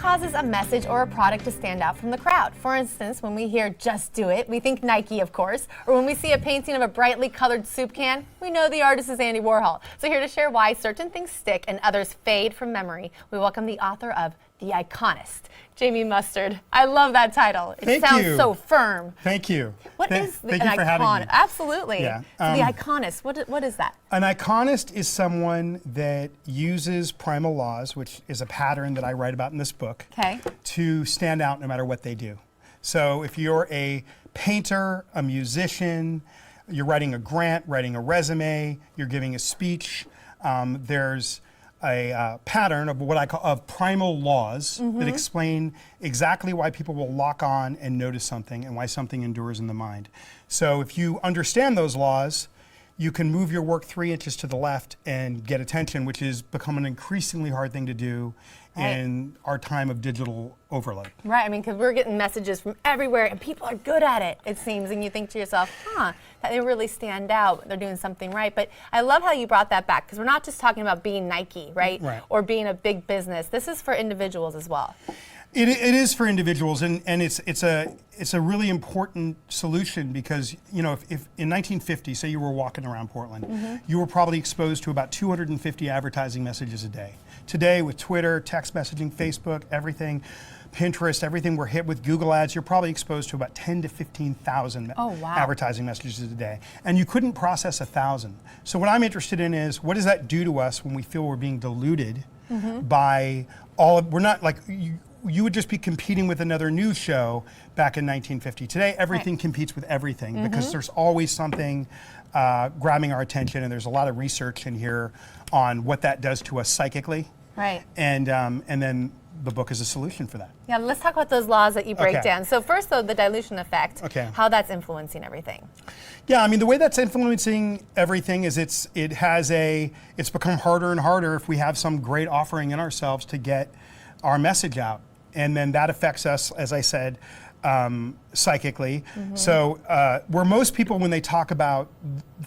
causes a message or a product to stand out from the crowd? For instance, when we hear "just do it," we think Nike, of course. Or when we see a painting of a brightly colored soup can, we know the artist is Andy Warhol. So here to share why certain things stick and others fade from memory, we welcome the author of The Iconist, Jamie Mustard. I love that title. It sounds so firm. Thank you. What is Thank you for having me. Absolutely. Yeah. So the Iconist, what is that? An iconist is someone that uses primal laws, which is a pattern that I write about in this book, to stand out no matter what they do. So if you're a painter, a musician, you're writing a grant, writing a resume, you're giving a speech, there's a pattern of what I call of primal laws that explain exactly why people will lock on and notice something and why something endures in the mind. So if you understand those laws, you can move your work 3 inches to the left and get attention, which has become an increasingly hard thing to do in our time of digital overload. Right, I mean, because we're getting messages from everywhere and people are good at it, it seems, and you think to yourself, that they really stand out, they're doing something right. But I love how you brought that back, because we're not just talking about being Nike, right? Or being a big business. This is for individuals as well. It is for individuals, and it's a really important solution, because if in 1950, say you were walking around Portland, you were probably exposed to about 250 advertising messages a day. Today, with Twitter, text messaging, Facebook, everything, Pinterest, everything, we're hit with Google ads, you're probably exposed to about 10 to 15,000 advertising messages a day. And you couldn't process 1,000. So what I'm interested in is, what does that do to us when we feel we're being diluted by all of, we're not like, you would just be competing with another news show back in 1950. Today, everything competes with everything, because there's always something grabbing our attention, and there's a lot of research in here on what that does to us psychically. And then the book is a solution for that. Yeah, let's talk about those laws that you break down. So first, though, the dilution effect, how that's influencing everything. Yeah, I mean, the way that's influencing everything is it's become harder and harder if we have some great offering in ourselves to get our message out. And then that affects us, as I said, psychically. So where most people, when they talk about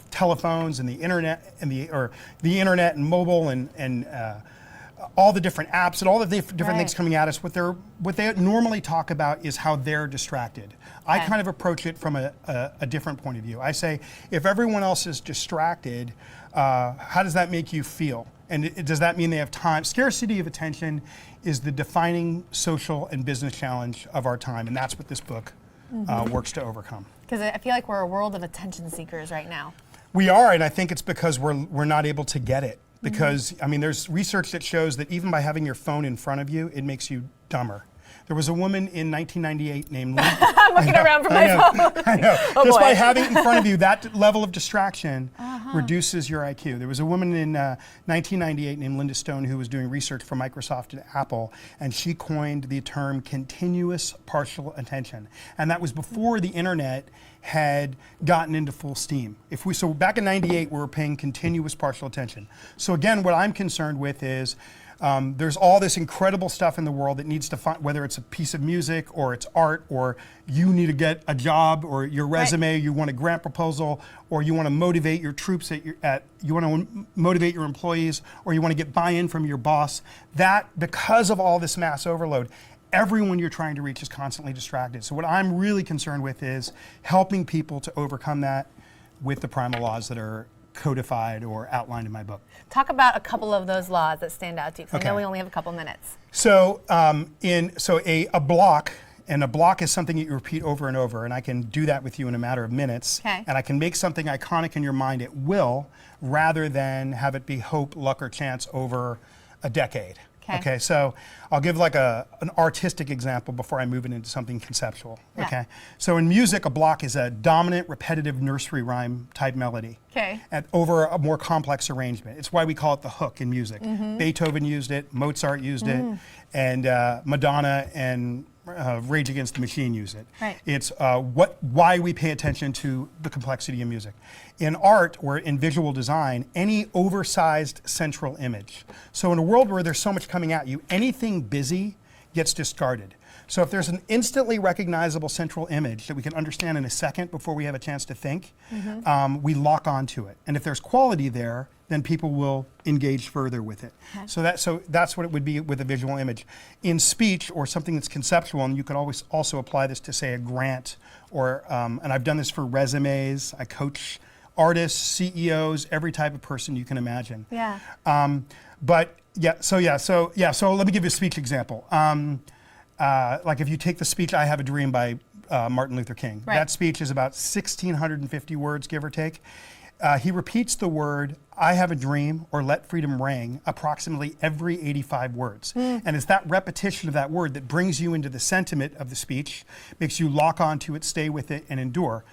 telephones and the internet and the internet and mobile and all the different apps and all the different things coming at us, what they normally talk about is how they're distracted. I kind of approach it from a different point of view. I say, if everyone else is distracted, how does that make you feel? And does that mean they have time? Scarcity of attention is the defining social and business challenge of our time, and that's what this book works to overcome. Because I feel like we're a world of attention seekers right now. We are, and I think it's because we're not able to get it. Because, I mean, there's research that shows that even by having your phone in front of you, it makes you dumber. There was a woman in 1998 named I'm looking around for my phone. I know. Just by having it in front of you, that level of distraction reduces your IQ. There was a woman in 1998 named Linda Stone who was doing research for Microsoft and Apple, and she coined the term continuous partial attention. And that was before the internet had gotten into full steam. So back in 98, we were paying continuous partial attention. So again, what I'm concerned with is there's all this incredible stuff in the world that needs to find, whether it's a piece of music or it's art, or you need to get a job, or your resume, you want a grant proposal, or you want to motivate your troops you want to motivate your employees, or you want to get buy-in from your boss. That, because of all this mass overload, everyone you're trying to reach is constantly distracted. So what I'm really concerned with is helping people to overcome that with the primal laws that are codified or outlined in my book. Talk about a couple of those laws that stand out to you, because I know we only have a couple minutes. So a block, and a block is something that you repeat over and over, and I can do that with you in a matter of minutes. And I can make something iconic in your mind at will, rather than have it be hope, luck, or chance over a decade. Okay, so I'll give like an artistic example before I move it into something conceptual. Okay, so in music, a block is a dominant, repetitive nursery rhyme type melody. Over a more complex arrangement. It's why we call it the hook in music. Beethoven used it, Mozart used it, and Madonna and Rage Against the Machine use it. It's why we pay attention to the complexity of music. In art or in visual design, any oversized central image. So in a world where there's so much coming at you, anything busy gets discarded. So if there's an instantly recognizable central image that we can understand in a second before we have a chance to think, we lock onto it. And if there's quality there, then people will engage further with it. Okay. So that's what it would be with a visual image. In speech or something that's conceptual, and you could always also apply this to, say, a grant, or and I've done this for resumes. I coach artists, CEOs, every type of person you can imagine. Yeah. So let me give you a speech example. Like if you take the speech "I Have a Dream" by Martin Luther King, Right. that speech is about 1,650 words, give or take. He repeats the word "I have a dream" or "let freedom ring" approximately every 85 words. And it's that repetition of that word that brings you into the sentiment of the speech, makes you lock onto it, stay with it, and endure.